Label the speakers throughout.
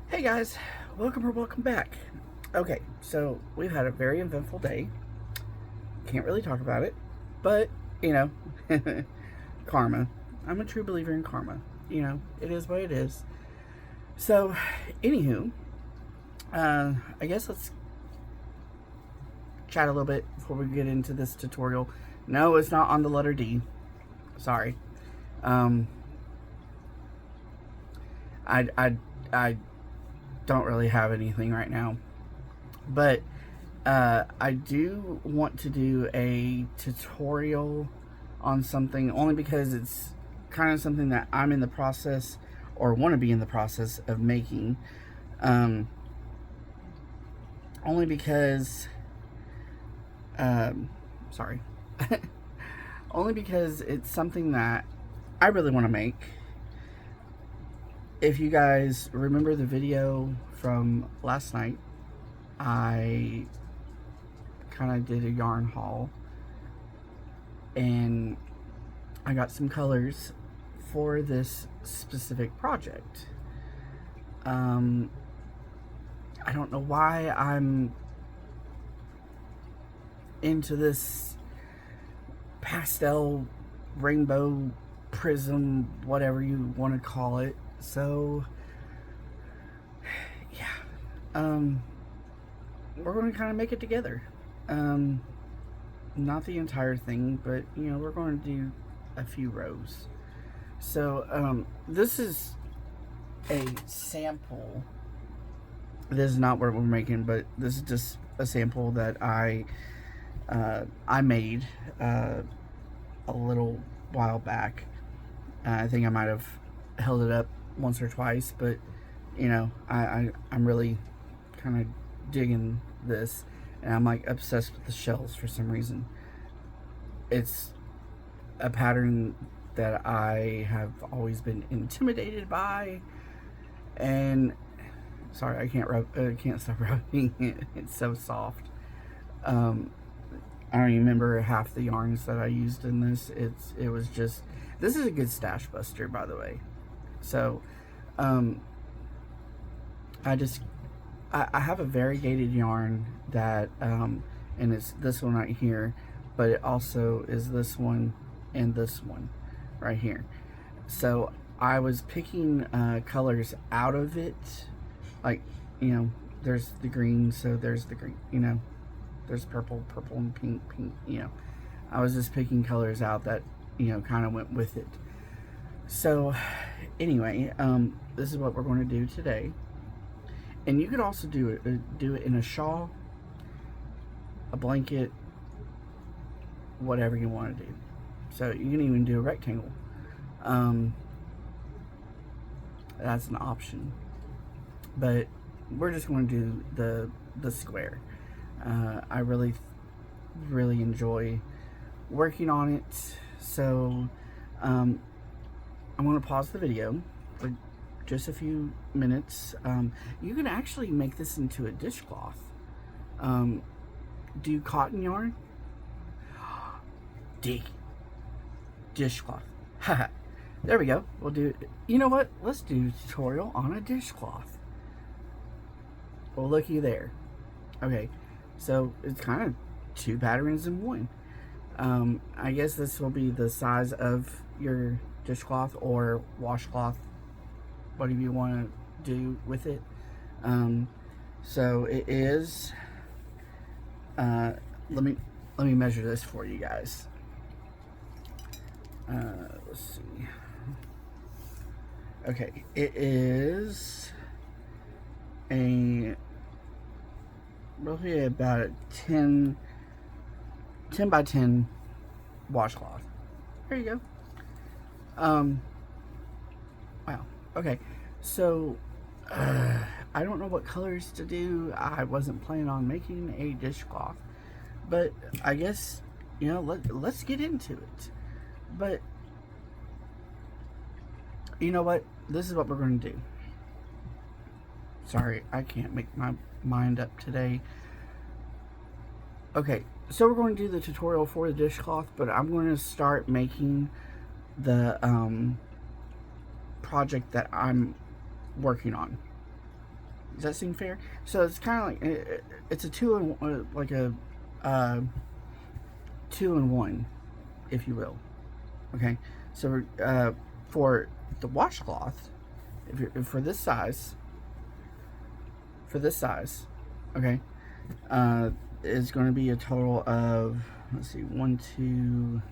Speaker 1: Hey guys, welcome or welcome back. Okay, so we've had a very eventful day. Can't really talk about it, but you know, karma. I'm a true believer in karma. It is what it is. So, anywho, I guess let's chat a little bit before we get into this tutorial. No, it's not on the letter D. Sorry. Um, I don't really have anything right now, but I do want to do a tutorial on something only because it's kind of something that I'm in the process or want to be in the process of making. Um, Only because, sorry, only because it's something that I really want to make. If you guys remember the video from last night, I kind of did a yarn haul and I got some colors for this specific project. I don't know why I'm into this pastel rainbow prism, whatever you want to call it. So yeah, we're going to kind of make it together. Not the entire thing, but we're going to do a few rows. So this is a sample. This is not what we're making, but this is just a sample that I made a little while back. I think I might have held it up once or twice, but I'm really kind of digging this, and I'm like obsessed with the shells for some reason. It's a pattern that I have always been intimidated by, and sorry, I can't stop rubbing it. It's so soft. I don't even remember half the yarns that I used in this. It was just, this is a good stash buster, by the way. So I have a variegated yarn that and it's this one right here, but it also is this one and this one right here. So I was picking colors out of it, like there's the green, so there's the green, there's purple and pink. I was just picking colors out that kind of went with it. So anyway, this is what we're going to do today, and you could also do it in a shawl, a blanket, whatever you want to do. So you can even do a rectangle. That's an option, but we're just going to do the square. I really enjoy working on it, so I'm going to pause the video for just a few minutes. You can actually make this into a dishcloth. Do cotton yarn? Dishcloth. There we go. We'll do, you know what? Let's do a tutorial on a dishcloth. Well, looky there. Okay, so it's kind of two patterns in one. I guess this will be the size of your dishcloth or washcloth, whatever you want to do with it. So it is, let me measure this for you guys. Let's see. Okay, it is roughly about a 10 by 10 washcloth. There you go. Wow. Okay, so I don't know what colors to do. I wasn't planning on making a dishcloth, but I guess let's get into it. But you know what? This is what we're going to do. Sorry, I can't make my mind up today. Okay, so we're going to do the tutorial for the dishcloth, but I'm going to start making the project that I'm working on. Does that seem fair? So it's kind of like it's a two and like a uh, 2-in-1, if you will. Okay, so for the washcloth, if you're for this size, okay, is going to be a total of, let's see, one, two,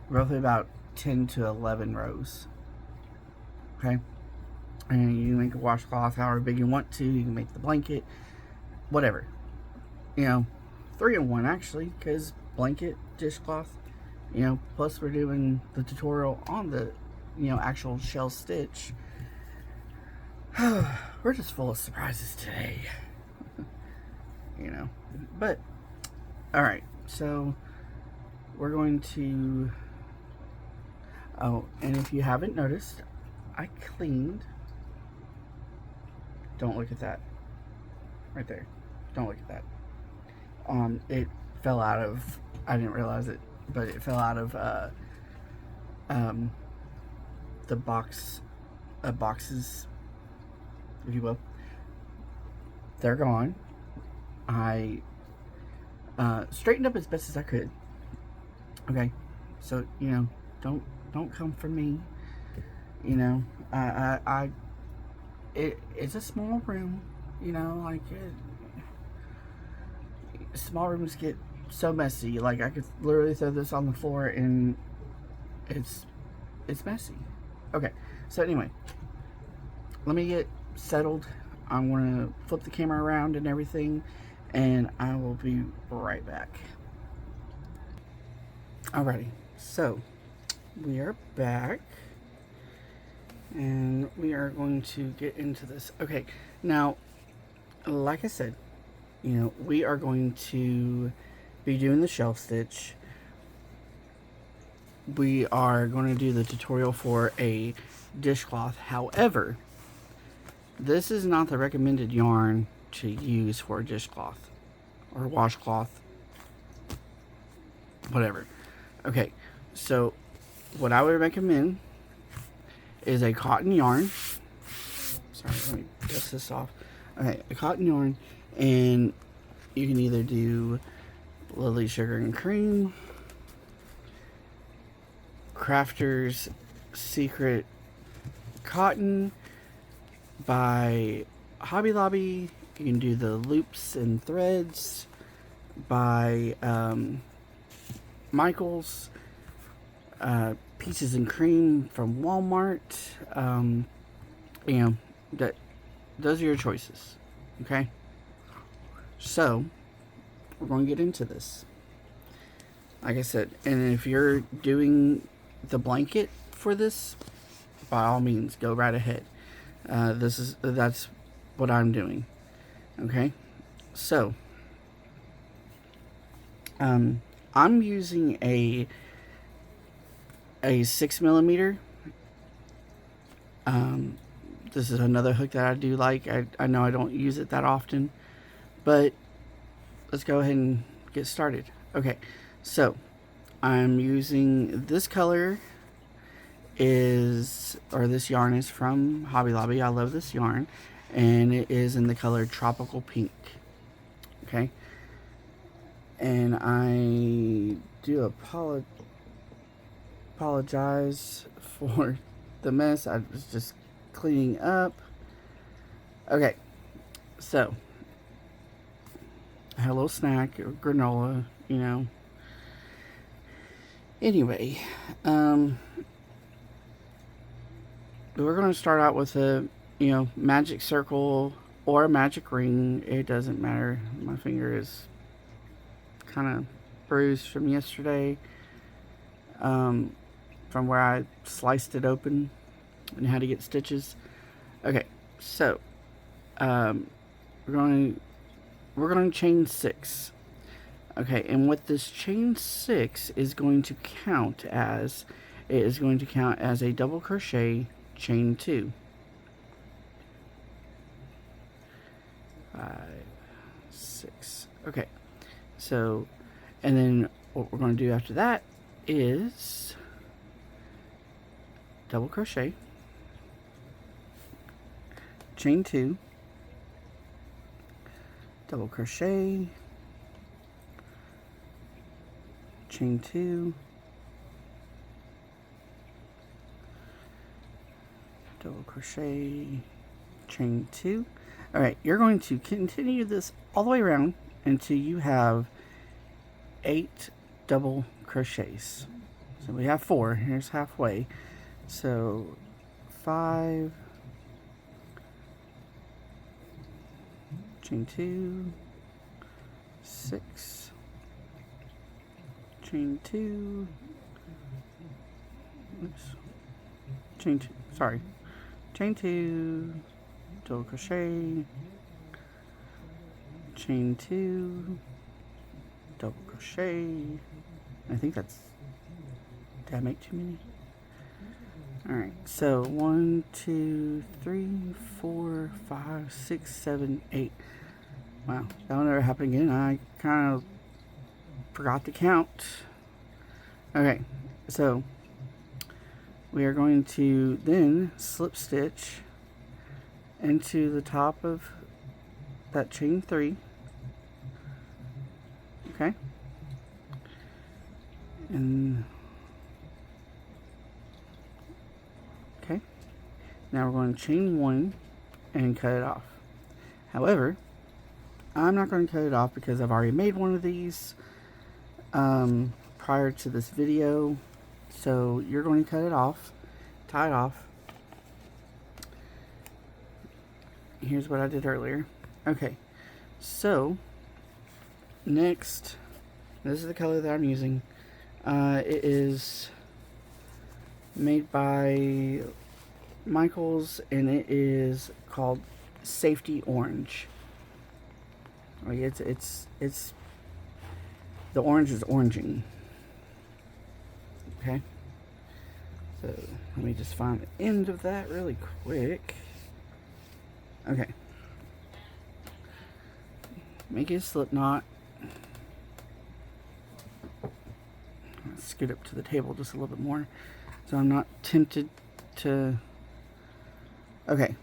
Speaker 1: roughly about 10 to 11 rows. Okay, and you can make a washcloth however big you want to. You can make the blanket, whatever. You know, 3-in-1 actually, because blanket, dishcloth. You know, plus we're doing the tutorial on the, you know, actual shell stitch. We're just full of surprises today. You know, but all right. So we're going to. Oh, and if you haven't noticed, I cleaned. Don't look at that. Right there. Don't look at that. It fell out of. I didn't realize it, but it fell out of the boxes, if you will. They're gone. I straightened up as best as I could. Okay, so you know, don't come for me. You know, it's a small room. You know, like small rooms get so messy. Like I could literally throw this on the floor and it's messy. Okay, so anyway, let me get settled. I'm gonna flip the camera around and everything, and I will be right back. Alrighty, so we are back, and we are going to get into this. Okay, now, like I said, you know, we are going to be doing the shelf stitch. We are going to do the tutorial for a dishcloth. However, this is not the recommended yarn to use for a dishcloth or washcloth, whatever. Okay, so what I would recommend is a cotton yarn. Sorry, let me dust this off. Okay, a cotton yarn, and you can either do Lily Sugar and Cream, Crafter's Secret Cotton by Hobby Lobby. You can do the Loops and Threads by Michaels. Peaches and Cream from Walmart. You know, those are your choices. Okay, so we're going to get into this. Like I said, and if you're doing the blanket for this, by all means, go right ahead. That's what I'm doing. Okay, so I'm using a 6mm. This is another hook that I do like. I know I don't use it that often, but let's go ahead and get started. Okay, so I'm using this color this yarn is from Hobby Lobby. I love this yarn, and it is in the color Tropical Pink. Okay, and I do apologize for the mess. I was just cleaning up. Okay, so I had a little snack or granola, you know. Anyway, we're going to start out with a, you know, magic circle or a magic ring. It doesn't matter. My finger is kind of bruised from yesterday, from where I sliced it open and had to get stitches. Okay, so we're going to chain 6. Okay, and what this chain 6 is going to count as, it is going to count as a double crochet chain 2. 5, 6. Okay, so, and then what we're going to do after that is double crochet, chain 2, double crochet, chain 2, double crochet, chain 2. All right, you're going to continue this all the way around until you have 8 double crochets. So we have 4. Here's halfway. So 5, chain 2, 6, chain 2, oops, chain 2, sorry, chain 2, double crochet, chain 2, double crochet. I think that's, did I make too many? Alright, so 1, 2, 3, 4, 5, 6, 7, 8. Wow, that'll never happen again. I kind of forgot to count. Okay, so we are going to then slip stitch into the top of that chain 3. Okay, and okay, now we're going to chain 1 and cut it off. However, I'm not going to cut it off because I've already made one of these prior to this video. So you're going to cut it off, tie it off. Here's what I did earlier. Okay, so next, this is the color that I'm using. It is made by Michaels, and it is called Safety Orange. Oh, yeah, it's the orange is oranging. Okay, so let me just find the end of that really quick. Okay, make it a slip knot. Scoot up to the table just a little bit more so I'm not tempted to. Okay,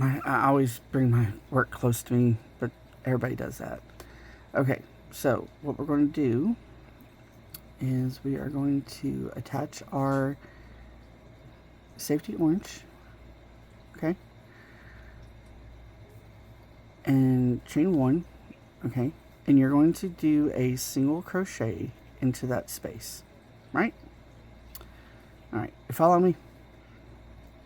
Speaker 1: I always bring my work close to me, but everybody does that. Okay, so what we're going to do is we are going to attach our safety orange, okay, and chain 1, okay, and you're going to do a single crochet into that space, right? All right, you follow me?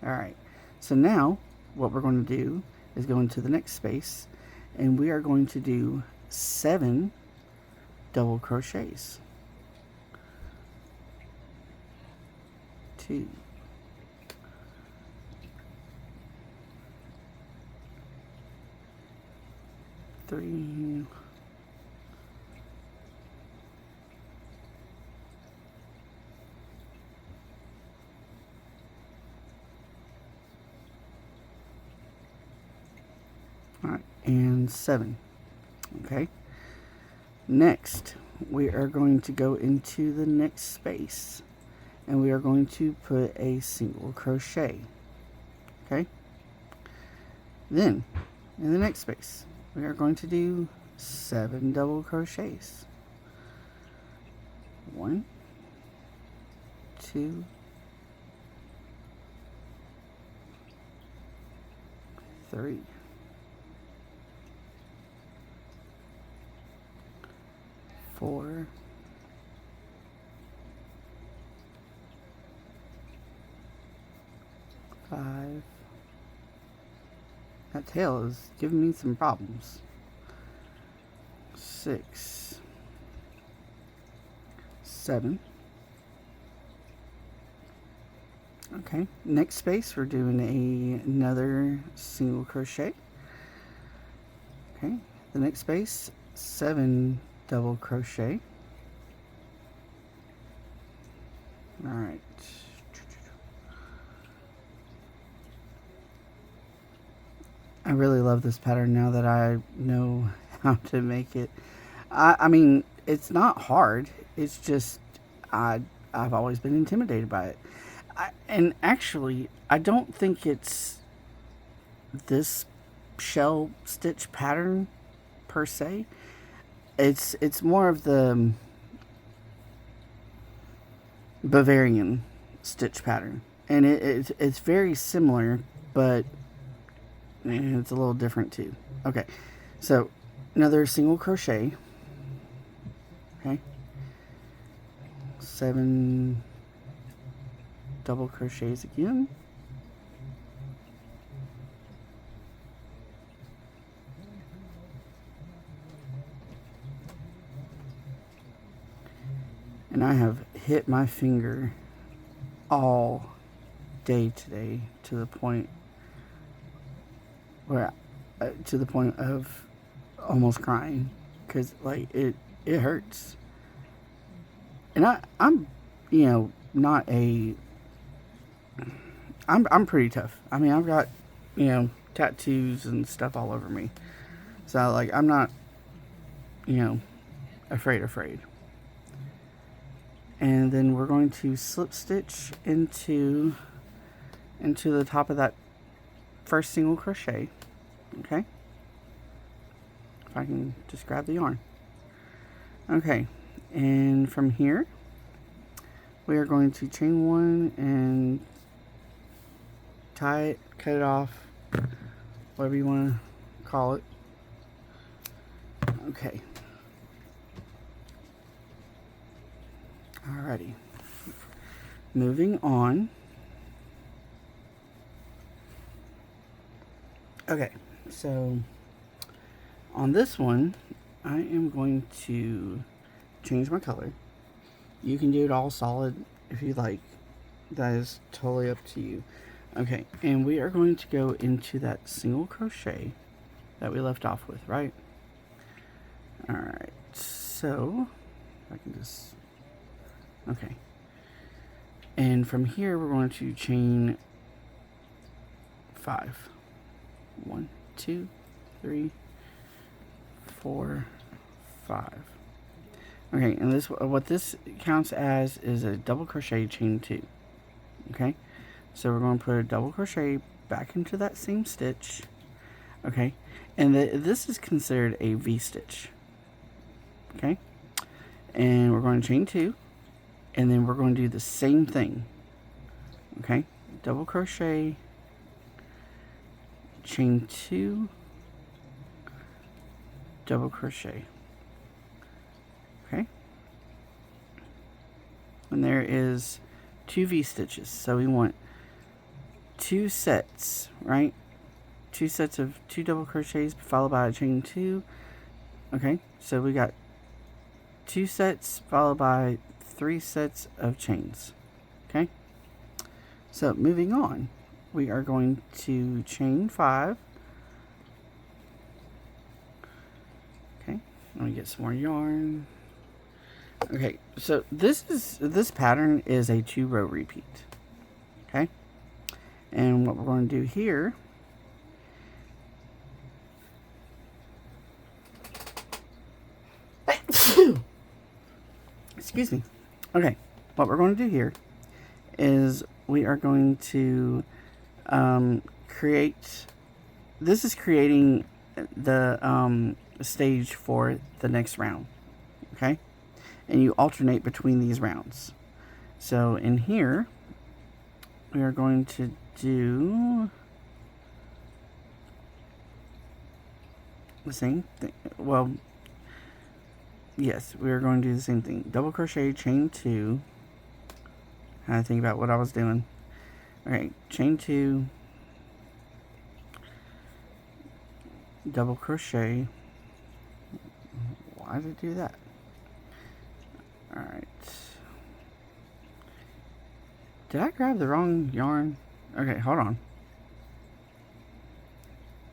Speaker 1: All right, so now what we're going to do is go into the next space, and we are going to do 7 double crochets. 2, 3, 7. Okay, next we are going to go into the next space, and we are going to put a single crochet. Okay, then in the next space we are going to do 7 double crochets. 1, 2, 3, 4, 5. That tail is giving me some problems. 6, 7. Okay, next space we're doing another single crochet. Okay, the next space, 7 double crochet. All right. I really love this pattern now that I know how to make it. I mean, it's not hard. It's just I've always been intimidated by it. And actually, I don't think it's this shell stitch pattern per se. It's more of the Bavarian stitch pattern, and it's very similar, but it's a little different too. Okay, so another single crochet. Okay, 7 double crochets again. And I have hit my finger all day today to the point where, to the point of almost crying, because like it hurts. And I'm, you know, not a. I'm pretty tough. I mean, I've got, you know, tattoos and stuff all over me, so like I'm not, you know, afraid. And then we're going to slip stitch into the top of that first single crochet. Okay, if I can just grab the yarn. Okay, and from here we are going to chain 1 and tie it, cut it off, whatever you want to call it. Okay. Alrighty. Moving on. Okay, so on this one, I am going to change my color. You can do it all solid if you like. That is totally up to you. Okay, and we are going to go into that single crochet that we left off with, right? Alright, so I can just, okay. And from here we're going to chain 5. 1, 2, 3, 4, 5. Okay, and this, what this counts as is a double crochet chain 2. Okay, so we're going to put a double crochet back into that same stitch. Okay, and this is considered a V-stitch. Okay, and we're going to chain 2, and then we're going to do the same thing. Okay, double crochet, chain 2, double crochet. Okay, and there is 2 V-stitches, so we want 2 sets, right? 2 sets of 2 double crochets followed by a chain 2. Okay, so we got 2 sets followed by 3 sets of chains. Okay, so moving on, we are going to chain 5. Okay, let me get some more yarn. Okay, so this pattern is a 2-row repeat. Okay, and what we're going to do here excuse me. Okay, what we're going to do here is we are going to create, this is creating the stage for the next round. Okay, and you alternate between these rounds. So in here we are going to do the same thing. Well, yes, we are going to do the same thing. Double crochet, chain 2. I had to think about what I was doing. Okay, chain 2, double crochet. Why did it do that? Alright. Did I grab the wrong yarn? Okay, hold on.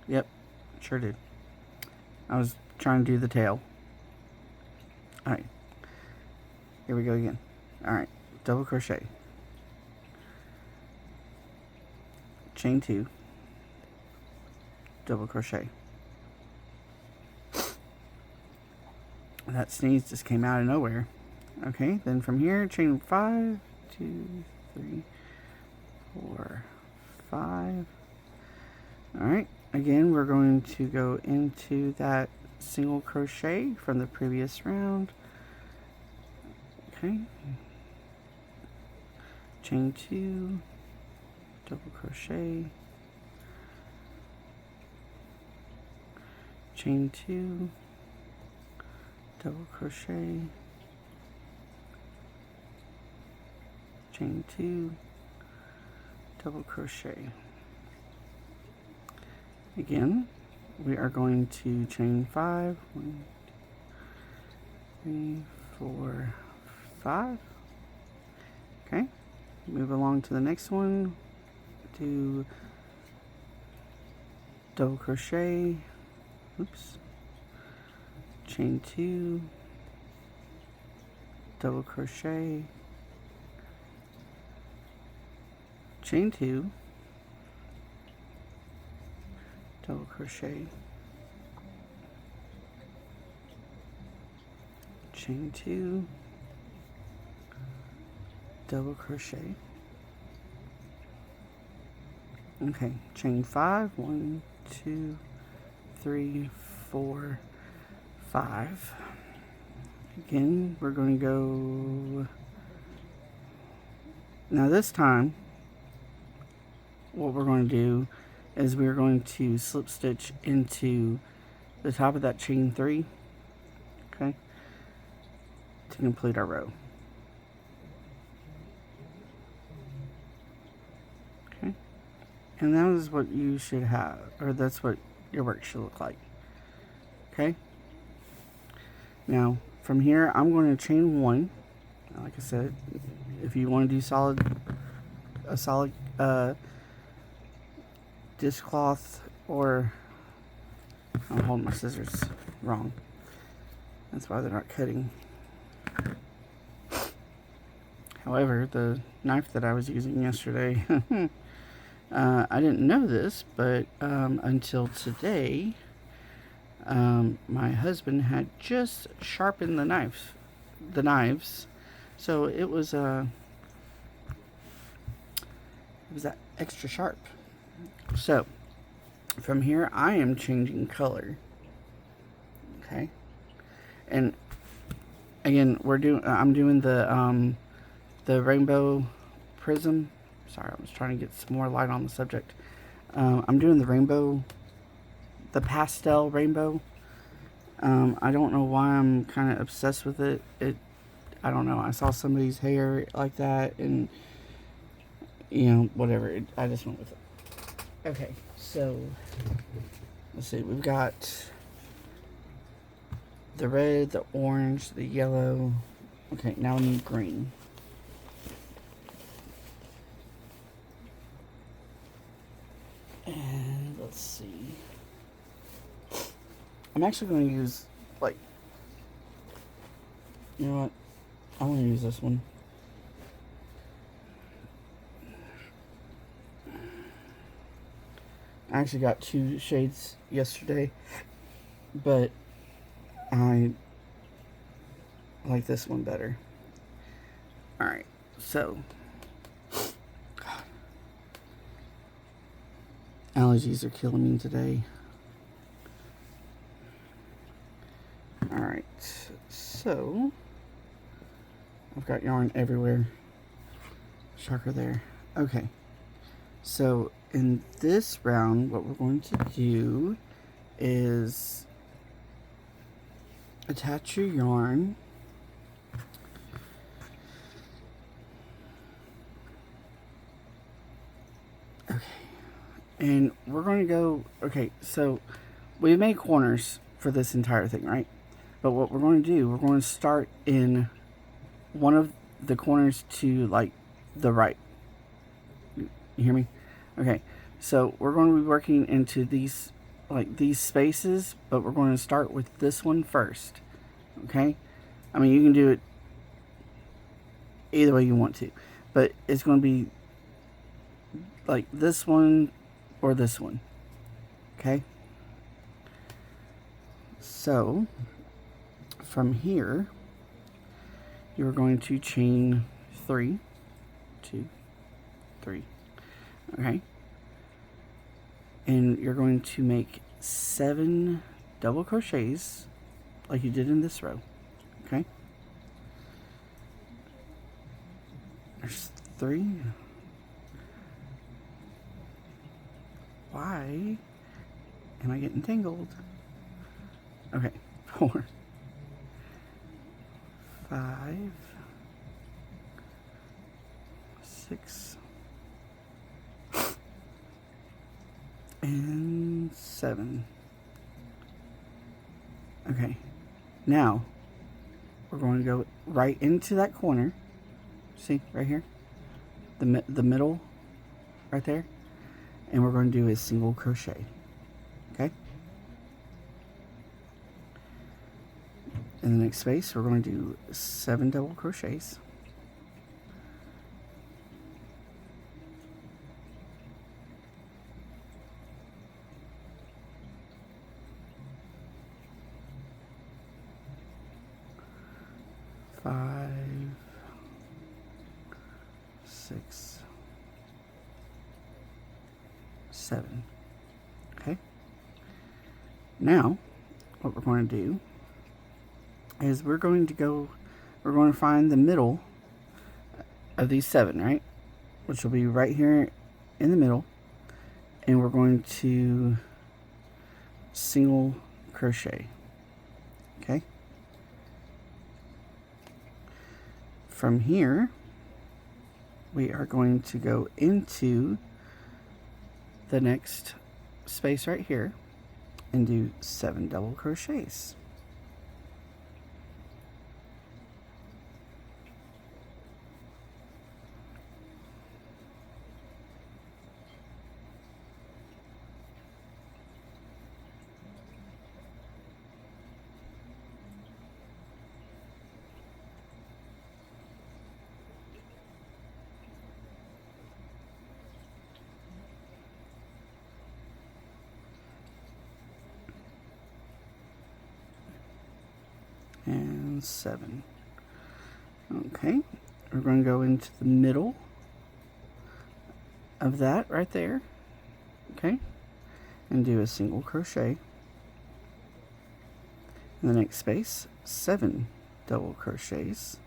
Speaker 1: Yep, sure did. I was trying to do the tail. Alright. Here we go again. Alright, double crochet. Chain 2. Double crochet. That sneeze just came out of nowhere. Okay, then from here, chain 5, 2, 3, 5. All right, again, we're going to go into that single crochet from the previous round. Okay, chain 2, double crochet, chain 2, double crochet, chain 2, double crochet. Again, we are going to chain 5, 1, 2, 3, 4, 5. Okay, move along to the next one, do double crochet, oops, chain 2, double crochet, chain 2, double crochet, chain 2, double crochet. Okay, chain 5, 1, 2, 3, 4, 5. Again, we're going to go, now this time what we're going to do is we're going to slip stitch into the top of that chain 3, okay, to complete our row. Okay, and that is what you should have, or that's what your work should look like. Okay, now from here I'm going to chain 1. Like I said, if you want to do a solid dishcloth, or I'm holding my scissors wrong, that's why they're not cutting. However, the knife that I was using yesterday, I didn't know this, but until today, my husband had just sharpened the knives, so it was that extra sharp. So from here I am changing color. Okay, and again I'm doing the rainbow prism. Sorry, I was trying to get some more light on the subject. I'm doing the pastel rainbow. I don't know why I'm kind of obsessed with it. I don't know. I saw somebody's hair like that, and whatever. I just went with it. Okay, so let's see. We've got the red, the orange, the yellow. Okay, now we need green. And let's see. I'm actually going to use, you know what? I want to use this one. I actually got 2 shades yesterday, but I like this one better. Alright, so God, allergies are killing me today. Alright, so I've got yarn everywhere. Shocker there. Okay, so in this round, what we're going to do is attach your yarn. Okay, and we're going to go, okay, so we made corners for this entire thing, right? But what we're going to do, we're going to start in one of the corners to the right. You hear me? Okay, so we're going to be working into these spaces, but we're going to start with this one first. Okay, I mean, you can do it either way you want to, but it's going to be like this one or this one. Okay, so from here you're going to chain 3, 2, 3. Okay, and you're going to make 7 double crochets like you did in this row. Okay, there's 3. Why am I getting tangled? Okay, 4, 5, 6, and 7. Okay, now we're going to go right into that corner. See, right here, the middle, right there, and we're going to do a single crochet. Okay. In the next space, we're going to do 7 double crochets. Five, 6, 7. Okay. Now, what we're going to do is we're going to find the middle of these 7, right? Which will be right here in the middle. And we're going to single crochet. Okay. From here, we are going to go into the next space right here and do 7 double crochets. And 7. Okay, we're going to go into the middle of that right there. Okay, and do a single crochet. In the next space, 7 double crochets.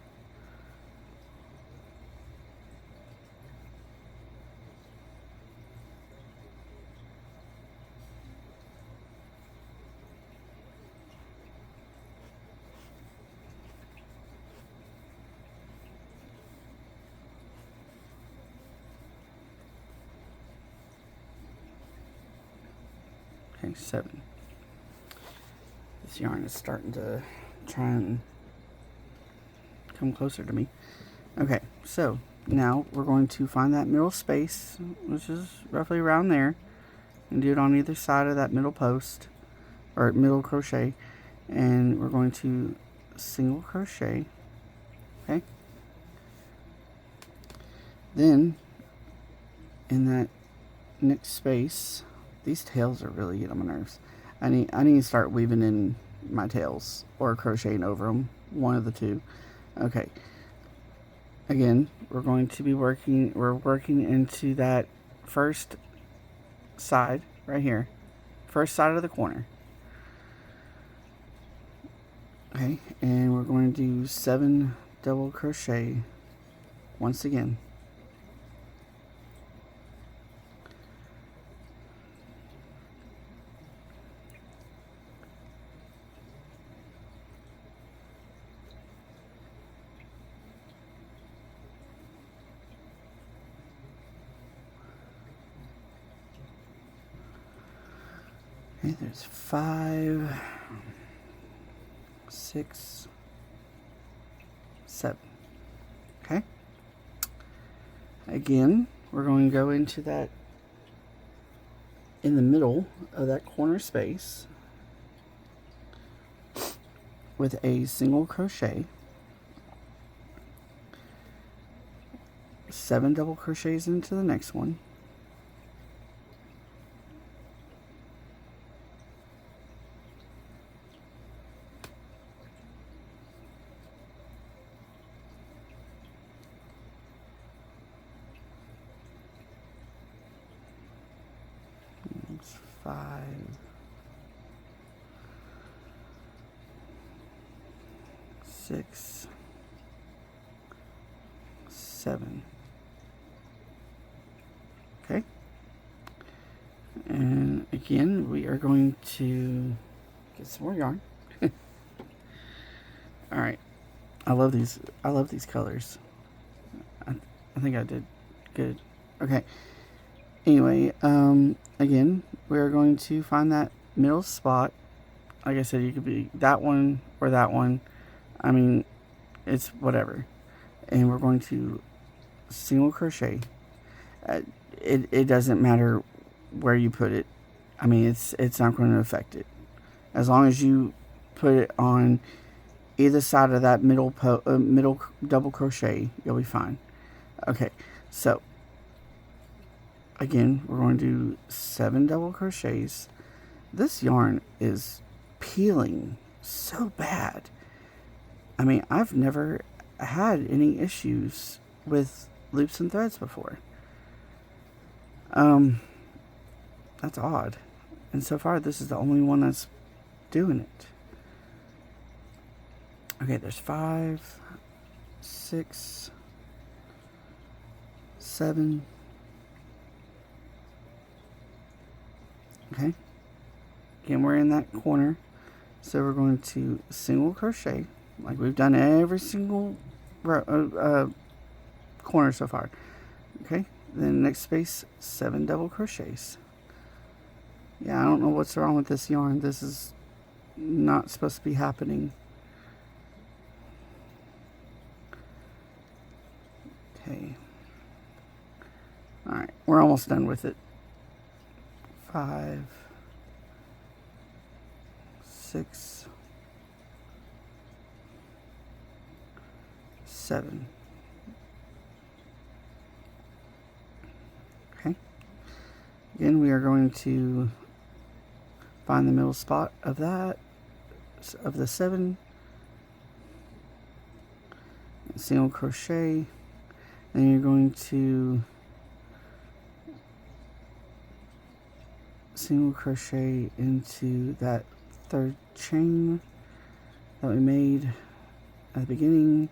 Speaker 1: Okay, 7. This yarn is starting to try and come closer to me. Okay, so now we're going to find that middle space, which is roughly around there, and do it on either side of that middle post, or middle crochet, and we're going to single crochet. Okay. Then, in that next space, these tails are really getting on my nerves. I need to start weaving in my tails or crocheting over them, one of the two. Okay. Again, we're going to be working into that first side right here, first side of the corner. Okay, and we're going to do 7 double crochet once again. Okay, there's 5, 6, 7. Okay. Again, we're going to go into that in the middle of that corner space with a single crochet, 7 double crochets into the next one. 5, 6, 7. Okay. And again, we are going to get some more yarn. All right. I love these colors. I think I did good. Okay. Anyway, again, we're going to find that middle spot. Like I said, you could be that one or that one. I mean, it's whatever. And we're going to single crochet. It doesn't matter where you put it. I mean, it's not going to affect it. As long as you put it on either side of that middle double crochet, you'll be fine. Okay, so again, we're going to do 7 double crochets. This yarn is peeling so bad. I mean, I've never had any issues with loops and threads before. That's odd. And so far, this is the only one that's doing it. Okay, there's 5, 6, 7. Okay. Again, we're in that corner. So we're going to single crochet, like we've done every single corner so far. Okay. Then next space, 7 double crochets. Yeah, I don't know what's wrong with this yarn. This is not supposed to be happening. Okay. Alright, we're almost done with it. 5, 6, 7. Okay. Again, we are going to find the middle spot of that, of the 7, single crochet. Then you're going to single crochet into that 3rd chain that we made at the beginning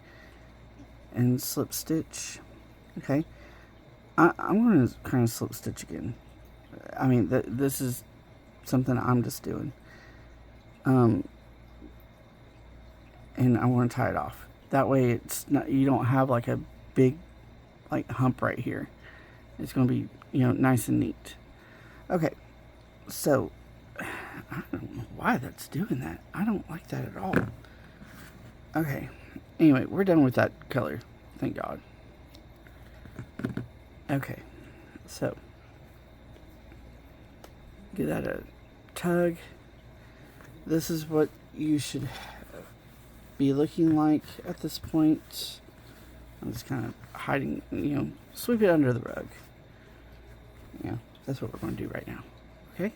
Speaker 1: and slip stitch. Okay, I'm going to kind of slip stitch again. I mean, this is something I'm just doing. And I want to tie it off. That way it's not, you don't have like a big like hump right here. It's going to be, nice and neat. Okay, so I don't know why that's doing that. I don't like that at all. Okay, anyway, we're done with that color. Thank God. Okay, so give that a tug. This is what you should be looking like at this point. I'm just kind of hiding, sweep it under the rug. Yeah, that's what we're going to do right now. Okay?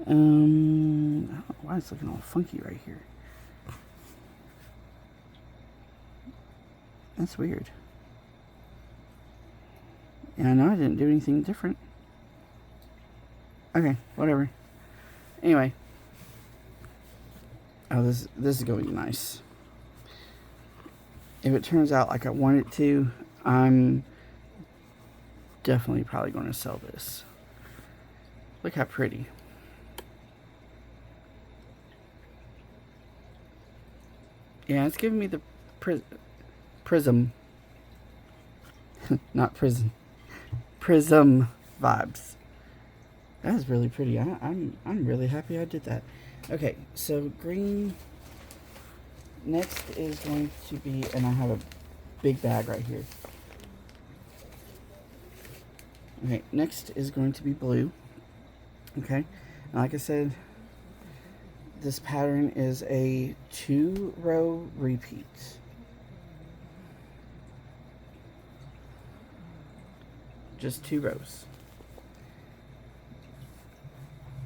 Speaker 1: I don't know why it's looking all funky right here. That's weird. Yeah, I know I didn't do anything different. Okay, whatever. Anyway. Oh, this is going to be nice. If it turns out like I want it to, I'm definitely probably going to sell this. Look how pretty. Yeah, it's giving me the prism. Not prison. Prism vibes. That is really pretty. I'm really happy I did that. Okay, so green. Next is going to be, and I have a big bag right here. Okay, next is going to be blue. Okay, and like I said, this pattern is a 2-row repeat. Just 2 rows.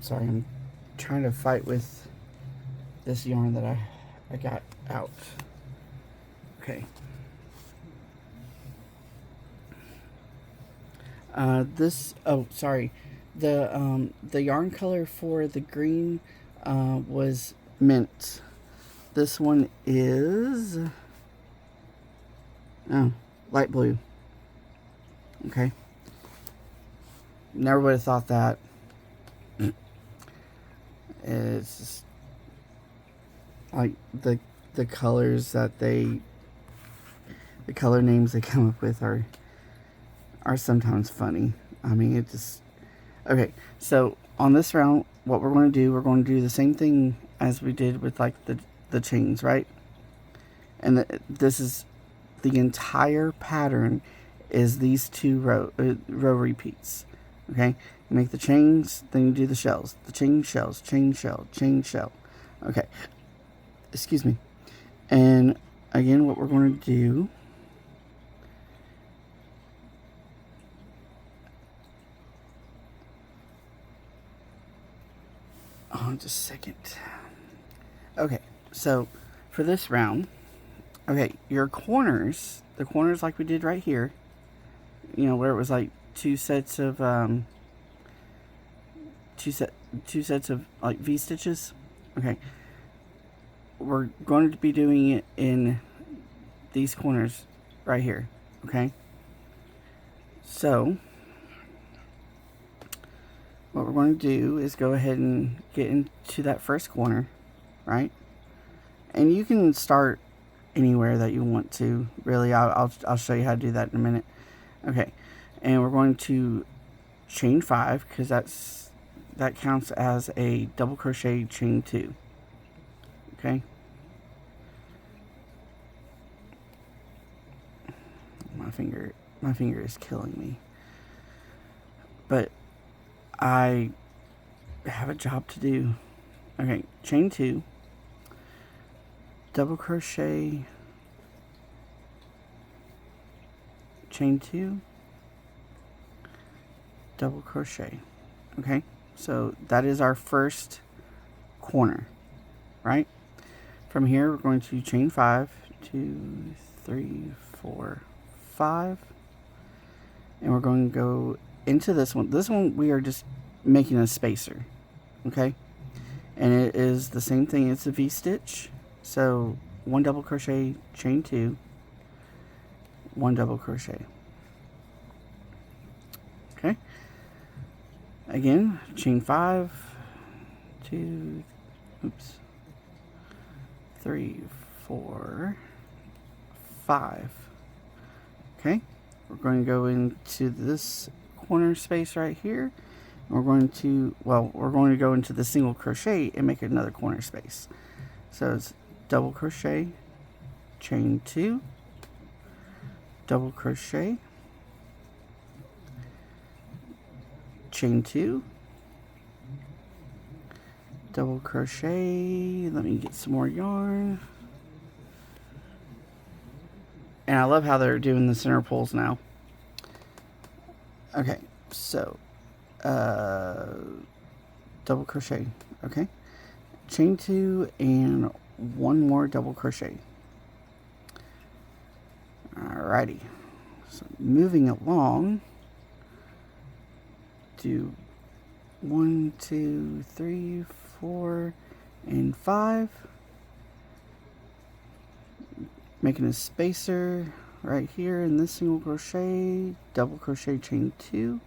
Speaker 1: Sorry, I'm trying to fight with this yarn that I got out. Okay. The yarn color for the green was mint. This one is light blue. Okay. Never would have thought that. It's just, like the colors that the color names they come up with are sometimes funny. I mean, it just, okay. So on this round, what we're going to do the same thing as we did with like the chains, right? And this is the entire pattern is these two row repeats. Okay, you make the chains, then you do the shells. The chain shells, chain shell, chain shell. Okay, excuse me. And again, what we're going to do, just a second. Okay, so for this round, okay, your corners, the corners like we did right here, you know, where it was like two sets of two sets of like V stitches. Okay, we're going to be doing it in these corners right here. Okay, so what we're going to do is go ahead and get into that first corner, right? And you can start anywhere that you want to. Really, I'll show you how to do that in a minute. Okay, and we're going to chain 5 because that counts as a double crochet chain 2. Okay. My finger is killing me. But I have a job to do. Okay, chain 2, double crochet, chain 2, double crochet. Okay, so that is our first corner, right? From here, we're going to chain 5, 2, 3, 4, 5, and we're going to go into this one. This one we are just making a spacer, okay? And it is the same thing. It's a V stitch. So 1 double crochet, chain 2, 1 double crochet. Okay. Again, chain 5, 2, 3, 4, 5. Okay. We're going to go into this corner space right here. We're going to go into the single crochet and make another corner space. So it's double crochet, chain 2, double crochet, chain 2, double crochet. Let me get some more yarn. And I love how they're doing the center pulls now. Okay, so double crochet. Okay, chain 2 and 1 more double crochet. Alrighty, so moving along, do 1, 2, 3, 4, and 5. Making a spacer right here in this single crochet, double crochet, chain 2,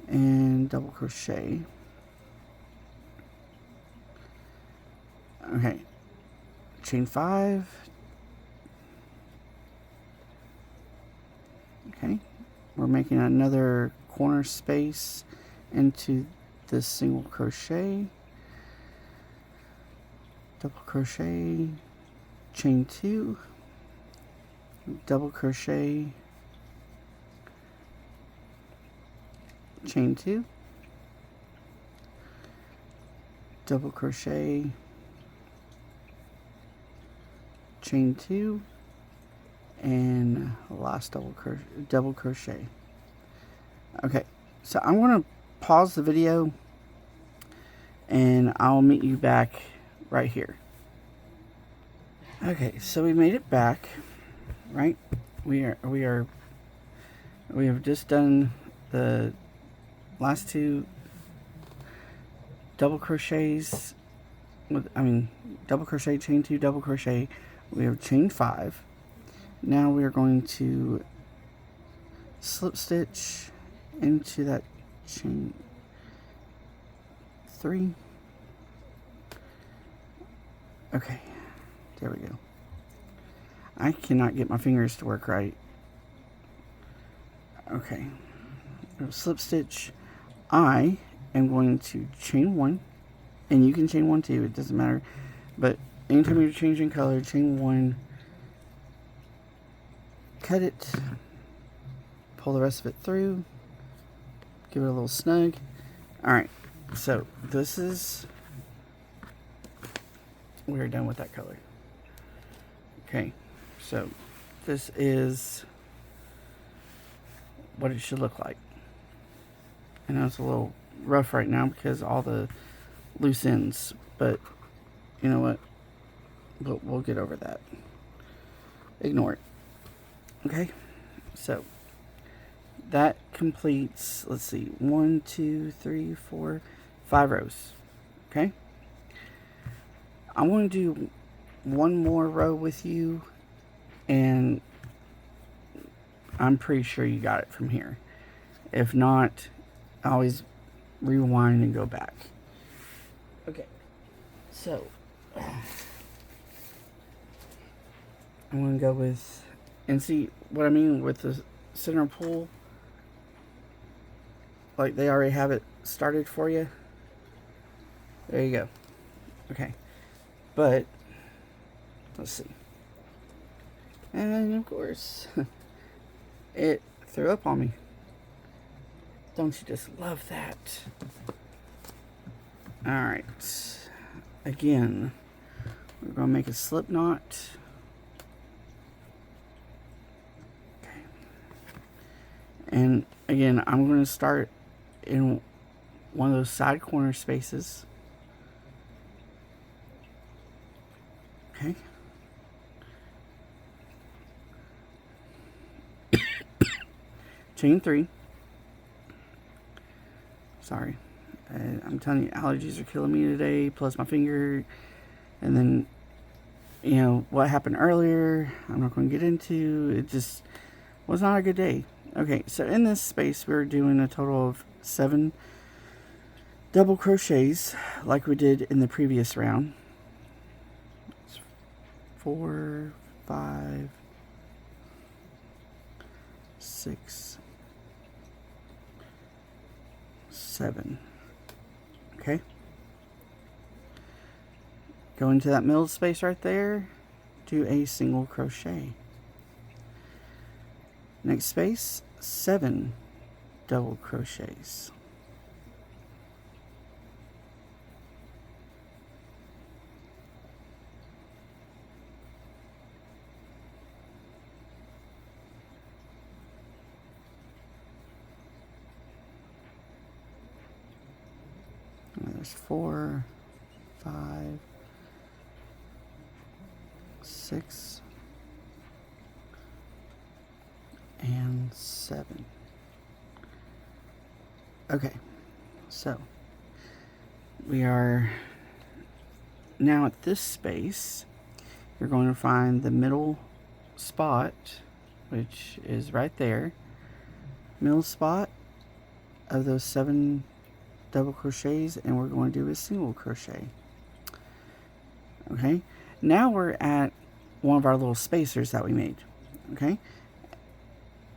Speaker 1: and double crochet. Okay, chain 5. Okay, we're making another corner space into this single crochet, double crochet, chain 2, double crochet, chain 2, double crochet, chain 2, and last double crochet. Okay, so I'm going to pause the video and I'll meet you back right here. Okay, so we made it back, right? We have just done the last two double crochets with, double crochet, chain 2, double crochet. We have chain 5. Now we are going to slip stitch into that chain 3. Okay, there we go. I cannot get my fingers to work right. Okay, slip stitch. I am going to chain 1, and you can chain 1 too, it doesn't matter, but anytime you're changing color, chain 1, cut it, pull the rest of it through, give it a little snug. Alright, so this is, we're done with that color. Okay, so this is what it should look like. I know it's a little rough right now because all the loose ends, but you know what? We'll get over that. Ignore it. Okay, so that completes, let's see, 1, 2, 3, 4, 5 rows. Okay, I want to do one more row with you, and I'm pretty sure you got it from here. If not, I always rewind and go back. Okay, so I'm going to go with, and see what I mean with the center pull, like they already have it started for you. There you go. Okay, but let's see. And of course, it threw up on me. Don't you just love that? Alright. Again, we're going to make a slip knot. Okay. And again, I'm going to start in one of those side corner spaces. Okay. Chain 3. Sorry. I'm telling you, allergies are killing me today, plus my finger. And then, you know, what happened earlier, I'm not going to get into. It just was not a good day. Okay, so in this space, we're doing a total of 7 double crochets, like we did in the previous round. 4, 5, 6, 7. Okay. Go into that middle space right there, do a single crochet. Next space, 7 double crochets. There's 4, 5, 6, and 7. Okay, so we are now at this space. You're going to find the middle spot, which is right there. Middle spot of those 7 double crochets, and we're going to do a single crochet. Okay, now we're at one of our little spacers that we made. Okay,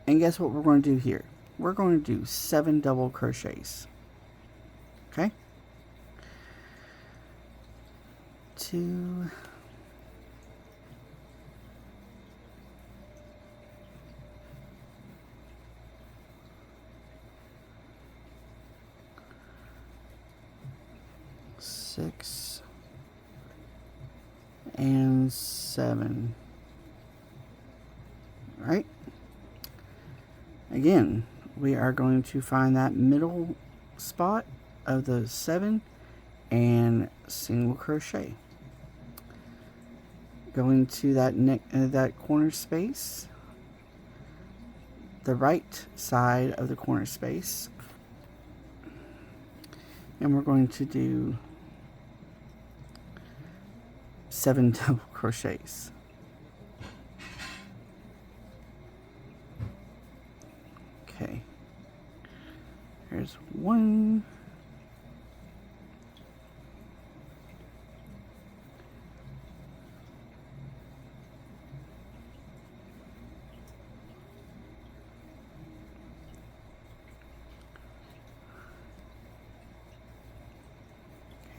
Speaker 1: and guess what we're going to do here? We're going to do 7 double crochets. Okay, 2, 6, and 7. Right? Again, we are going to find that middle spot of the 7 and single crochet. Go into that corner space, the right side of the corner space. and we're going to do 7 double crochets. Okay, here's 1,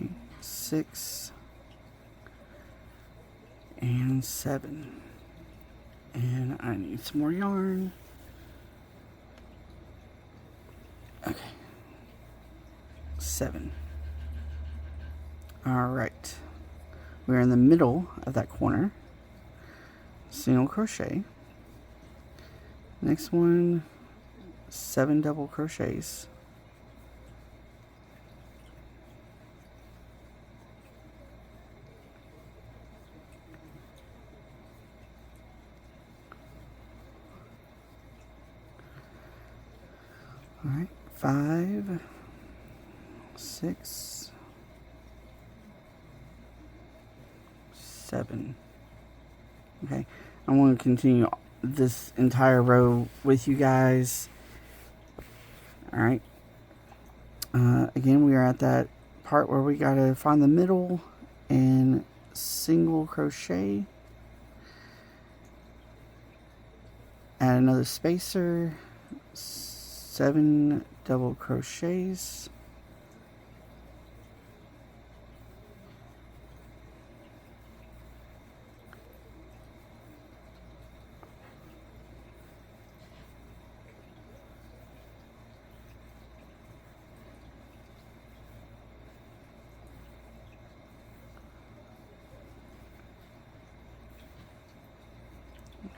Speaker 1: okay, 6 and 7, and I need some more yarn. Okay, 7. All right, we're in the middle of that corner. Single crochet. Next one, 7 double crochets. All right, 5, 6, 7. Okay, I want to continue this entire row with you guys. All right. Again, we are at that part where we got to find the middle and single crochet. Add another spacer. 7 double crochets.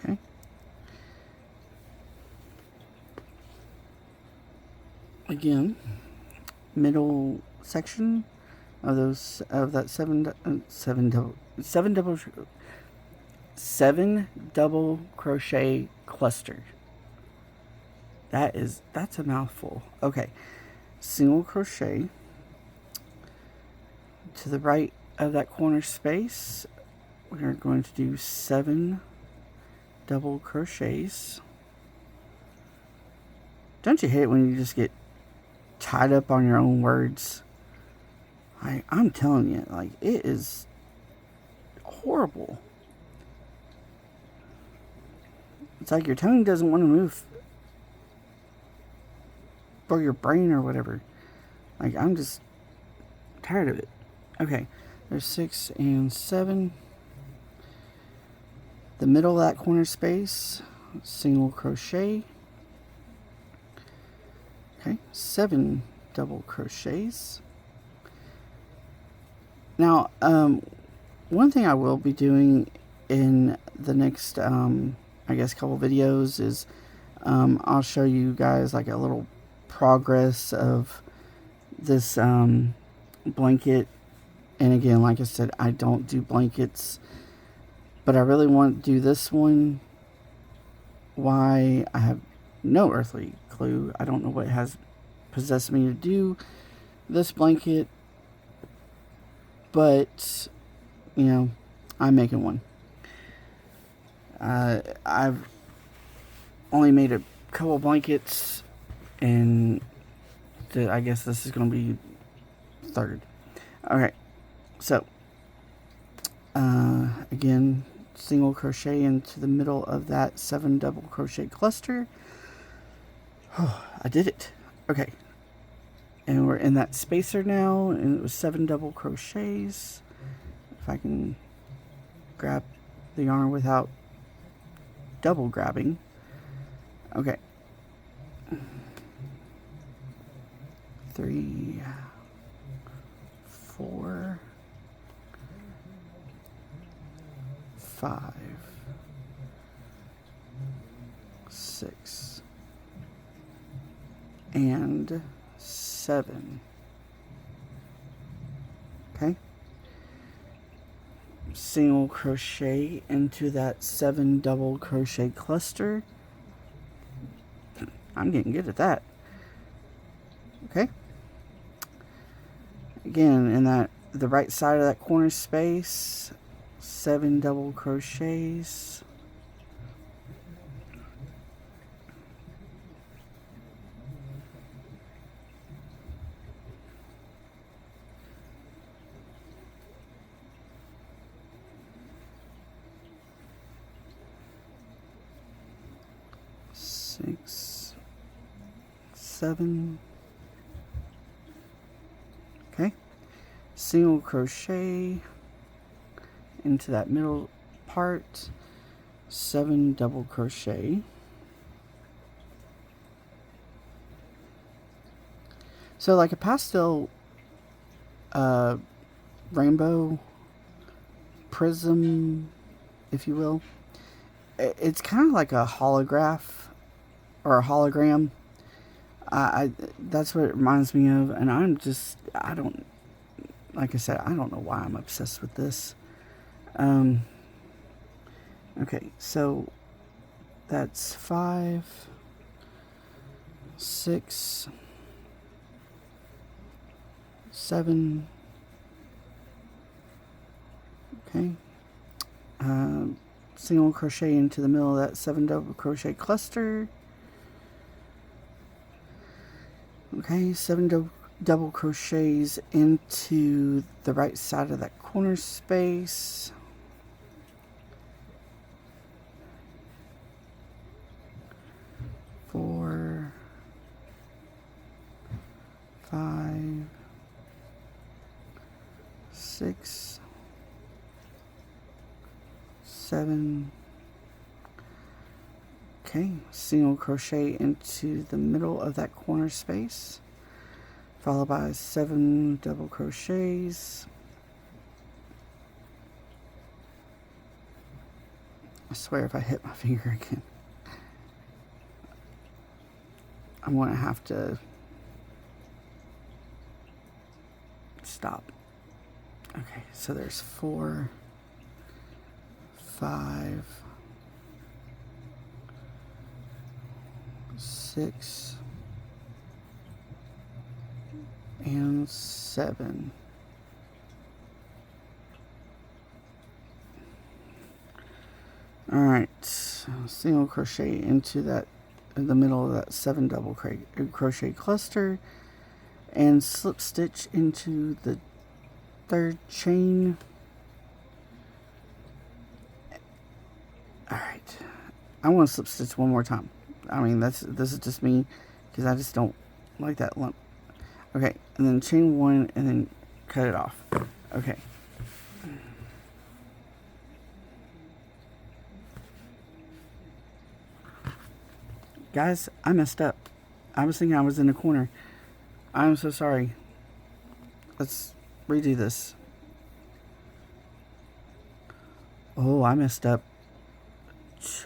Speaker 1: Okay. Again, middle section of that 7 double crochet cluster. That's a mouthful. Okay, single crochet to the right of that corner space. We are going to do 7 double crochets. Don't you hate it when you just get tied up on your own words? I'm telling you, like, it is horrible. It's like your tongue doesn't want to move, or your brain or whatever. Like, I'm just tired of it. Okay, there's 6 and 7. The middle of that corner space, single crochet. Okay, 7 double crochets. Now, one thing I will be doing in the next, I guess, couple videos is I'll show you guys like a little progress of this blanket. And again, like I said, I don't do blankets, but I really want to do this one. Why? I have no earthly clue. I don't know what has possessed me to do this blanket, but you know, I'm making one. I've only made a couple blankets, and I guess this is going to be third. Alright, so again, single crochet into the middle of that 7 double crochet cluster. Oh, I did it. Okay, and we're in that spacer now, and it was 7 double crochets. If I can grab the yarn without double grabbing. Okay, 3, 4, 5, 6, and 7. Okay, single crochet into that 7 double crochet cluster. I'm getting good at that. Okay, Again, in the right side of that corner space, 7 double crochets. Six, 7. Okay. Single crochet into that middle part, 7 double crochet. So like a pastel rainbow prism, if you will, it's kind of like a holograph or a hologram. That's what it reminds me of, and I don't, like I said, I don't know why I'm obsessed with this. Okay, so that's 5, 6, 7. Okay. Single crochet into the middle of that 7 double crochet cluster. Okay, 7 double crochets into the right side of that corner space. Four, 5, 6, 7. Okay, single crochet into the middle of that corner space, followed by 7 double crochets. I swear if I hit my finger again, I'm going to have to stop. Okay, so there's 4, 5, 6, and 7. All right, single crochet into that, in the middle of that 7 double crochet cluster, and slip stitch into the 3rd chain. All right, I want to slip stitch one more time. I mean, this is just me, because I just don't like that lump. Okay, and then chain 1 and then cut it off. Okay. Guys, I messed up. I was thinking I was in the corner. I'm so sorry. Let's redo this. Oh, I messed up.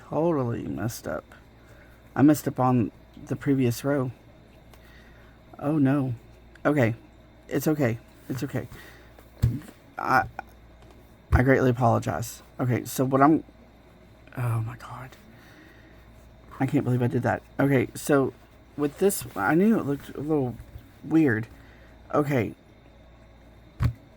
Speaker 1: Totally messed up. I messed up on the previous row. Oh no. Okay. It's okay. It's okay. I greatly apologize. Okay, so what I'm... Oh my god. I can't believe I did that. Okay, so with this, I knew it looked a little weird. Okay.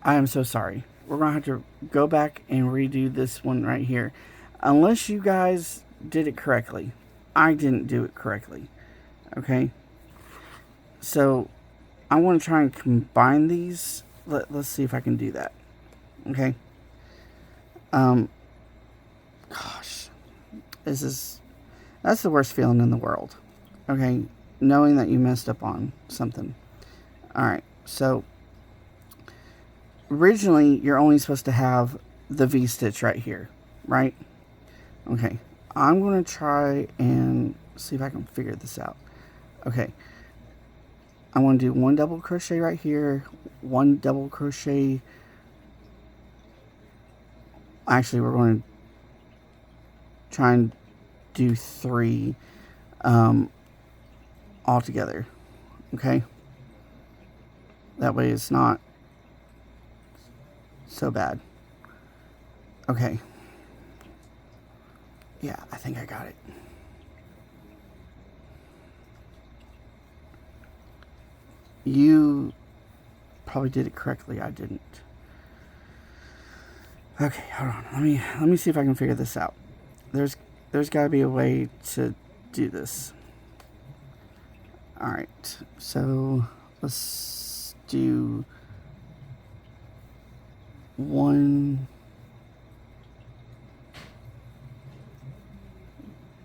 Speaker 1: I am so sorry. We're going to have to go back and redo this one right here. Unless you guys did it correctly. I didn't do it correctly. Okay? So, I want to try and combine these. Let's see if I can do that. Okay? Gosh. That's the worst feeling in the world. Okay? Knowing that you messed up on something. Alright, so originally you're only supposed to have the V-stitch right here, right? Okay, I'm going to try and see if I can figure this out. Okay, I want to do 1 double crochet right here, 1 double crochet. Actually, we're going to try and do 3 all together. Okay, that way it's not so bad. Okay. Yeah, I think I got it. You probably did it correctly. I didn't. Okay, hold on. Let me see if I can figure this out. There's got to be a way to do this. All right, so let's do 1,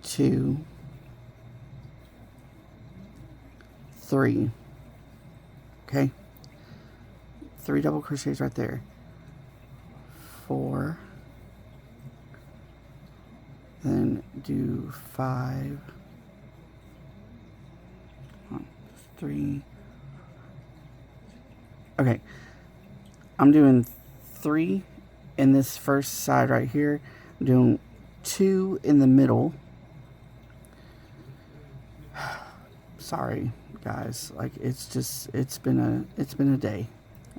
Speaker 1: 2, 3. Okay, 3 double crochets right there. 4, then do 5, 3. Okay, I'm doing 3 in this first side right here. I'm doing 2 in the middle. Sorry guys, like it's been a day.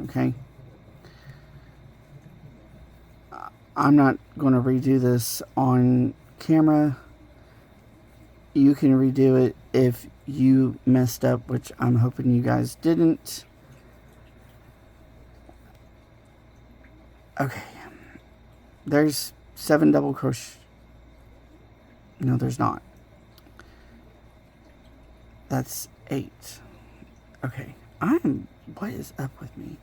Speaker 1: Okay, I'm not going to redo this on camera. You can redo it if you messed up, which I'm hoping you guys didn't. Okay, there's 7 double crochet. No, there's not. That's 8. Okay, what is up with me?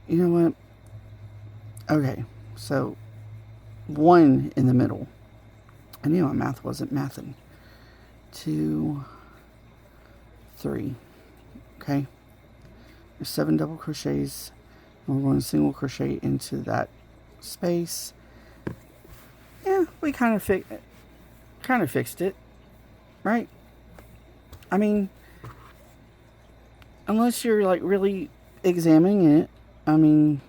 Speaker 1: You know what? Okay, so 1 in the middle. I knew my math wasn't mathing. 2, 3. Okay, there's 7 double crochets. We're going to single crochet into that space. Yeah, we kind of fixed it, right? I mean, unless you're like really examining it, I mean,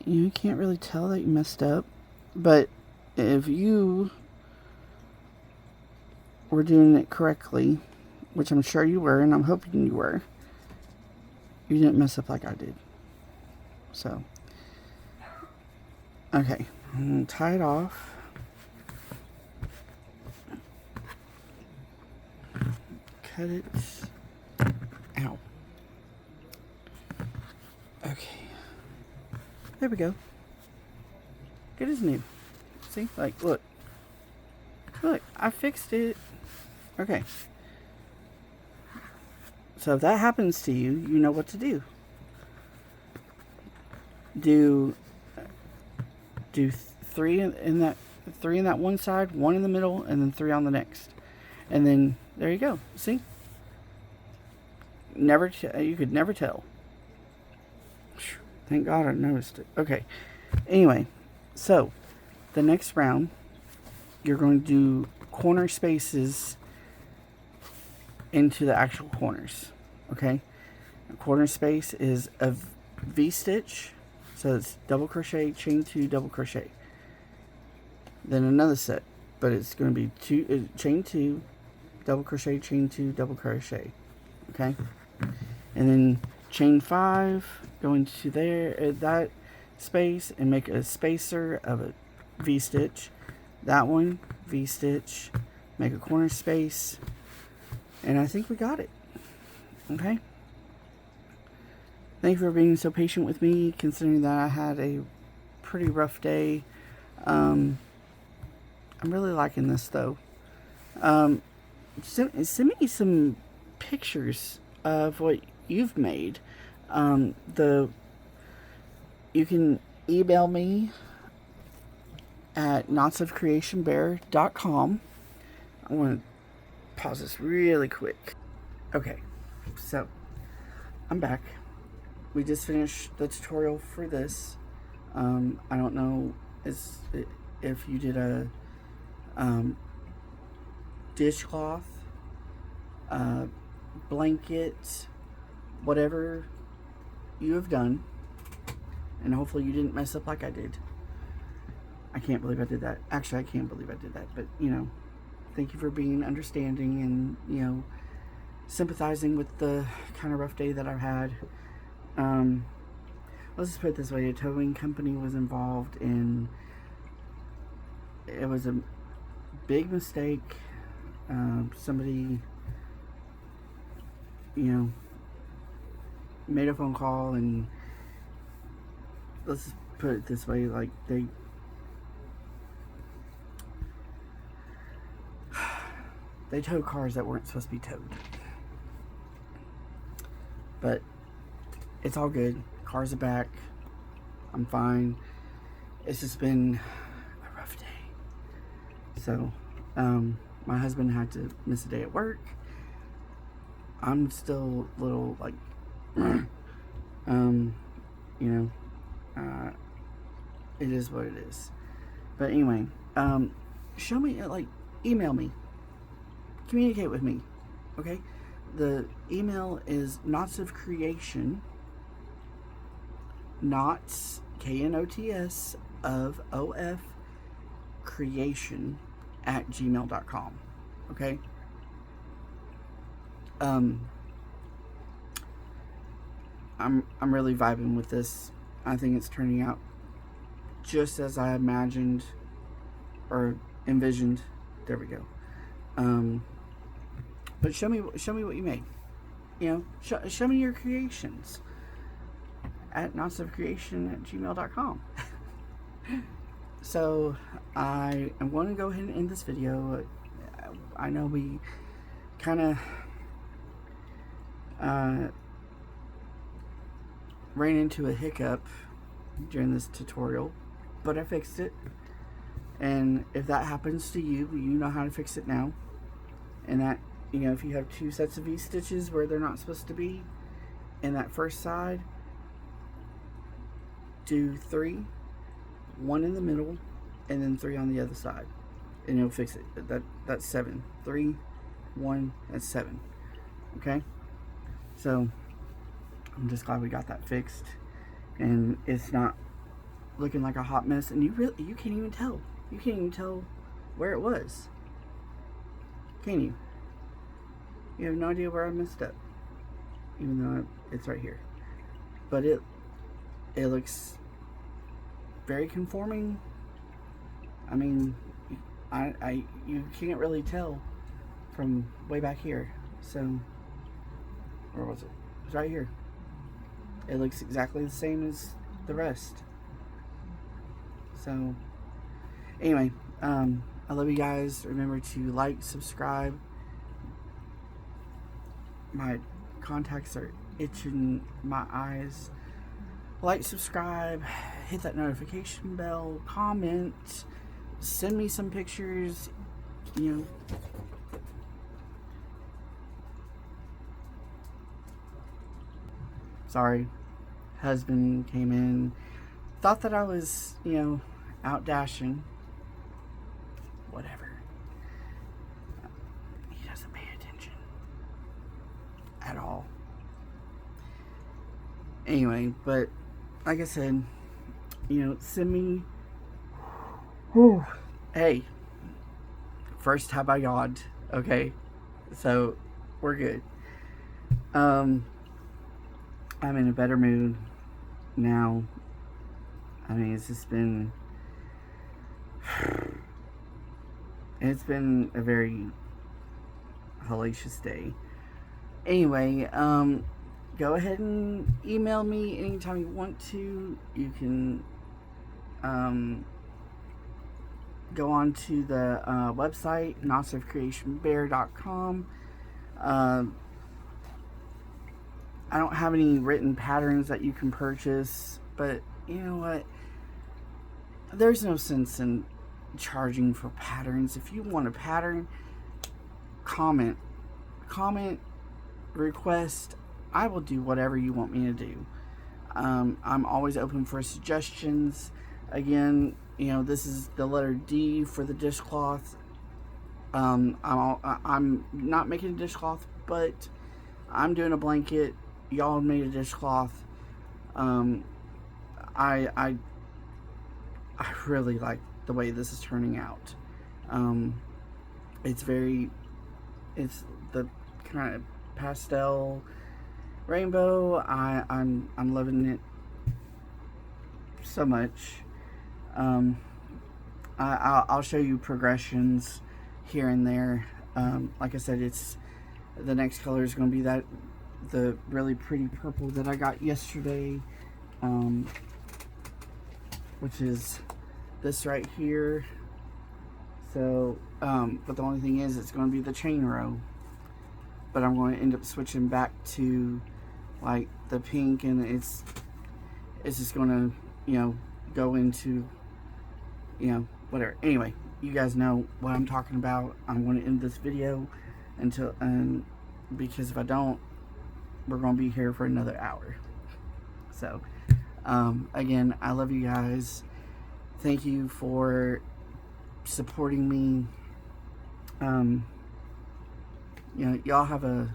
Speaker 1: you can't really tell that you messed up. But if you were doing it correctly, which I'm sure you were, and I'm hoping you were, you didn't mess up like I did. So, okay, I'm going to tie it off. Cut it. Ow. Okay. There we go. Good as new. See? Like, look. Look, I fixed it. Okay. So if that happens to you, you know what to do. Do 3 in that one side, 1 in the middle, and then 3 on the next. And then there you go. See? You could never tell. Thank God I noticed it. Okay. Anyway, so the next round, you're going to do corner spaces into the actual corners. Okay? A corner space is a V-stitch. So it's double crochet, chain 2, double crochet. Then another set, but it's going to be chain 2, double crochet, chain 2, double crochet. Okay? And then chain 5, go into that space and make a spacer of a V-stitch. That one, V-stitch, make a corner space, and I think we got it. Okay? Thank you for being so patient with me, considering that I had a pretty rough day. I'm really liking this, though. Send me some pictures of what you've made. You can email me at knotsofcreationbear.com. I want to pause this really quick. Okay, so I'm back. We just finished the tutorial for this. I don't know if you did a dishcloth, blanket, whatever you have done, and hopefully you didn't mess up like I did. I can't believe I did that. Actually, I can't believe I did that, but you know, thank you for being understanding and, you know, sympathizing with the kind of rough day that I've had. Let's just put it this way: a towing company was involved, and it was a big mistake. Somebody, you know, made a phone call, and let's put it this way, like they towed cars that weren't supposed to be towed. But it's all good. Cars are back. I'm fine. It's just been a rough day. So, my husband had to miss a day at work. I'm still a little like, you know, it is what it is. But anyway, show me, like, email me. Communicate with me, okay? The email is knotsofcreation, knots, Knots, of OF, creation at gmail.com, okay? I'm really vibing with this. I think it's turning out just as I imagined or envisioned. There we go. But show me what you made. You know, show me your creations at knotsofcreation@gmail.com. So I am going to go ahead and end this video. I know we kind of ran into a hiccup during this tutorial, but I fixed it. And if that happens to you, you know how to fix it now. And that, you know, if you have 2 sets of V-stitches where they're not supposed to be in that first side, do 3, 1 in the middle, and then 3 on the other side, and you'll fix it. That's 7. 3, 1, that's 7. Okay? So I'm just glad we got that fixed, and it's not looking like a hot mess. And you can't even tell. You can't even tell where it was. Can you? You have no idea where I messed up, even though it's right here. But it looks very conforming. I mean, you can't really tell from way back here. So, where was it? It's right here. It looks exactly the same as the rest. So, anyway, I love you guys. Remember to like, subscribe. My contacts are itching my eyes. Like, subscribe, hit that notification bell, comment, send me some pictures, you know. Sorry, husband came in, thought that I was, you know, out dashing. Whatever. He doesn't pay attention at all. Anyway, but like I said, you know, send me. Whew. Hey, first time I yawned, okay? So we're good. I'm in a better mood now. I mean, it's just been, it's been a very hellacious day. Anyway, go ahead and email me anytime you want to. You can go on to the website, knotsofcreationbear.com. I don't have any written patterns that you can purchase, but you know what? There's no sense in charging for patterns. If you want a pattern, comment, request. I will do whatever you want me to do. I'm always open for suggestions. Again, you know, this is the letter D for the dishcloth. I'm not making a dishcloth, but I'm doing a blanket. Y'all made a dishcloth. I really like the way this is turning out. It's the kind of pastel rainbow. I'm loving it so much. I'll show you progressions here and there. Like I said, the next color is going to be that the really pretty purple that I got yesterday, which is this right here. So, but the only thing is, it's going to be the chain row. But I'm going to end up switching back to like the pink, and it's just going to, you know, go into, you know, whatever. Anyway, you guys know what I'm talking about. I'm going to end this video until, because if I don't, we're going to be here for another hour. So, again, I love you guys. Thank you for supporting me. You know, y'all have a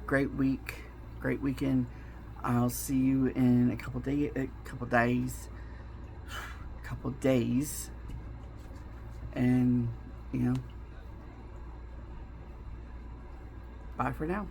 Speaker 1: great week, great weekend. I'll see you in a couple days, and you know, bye for now.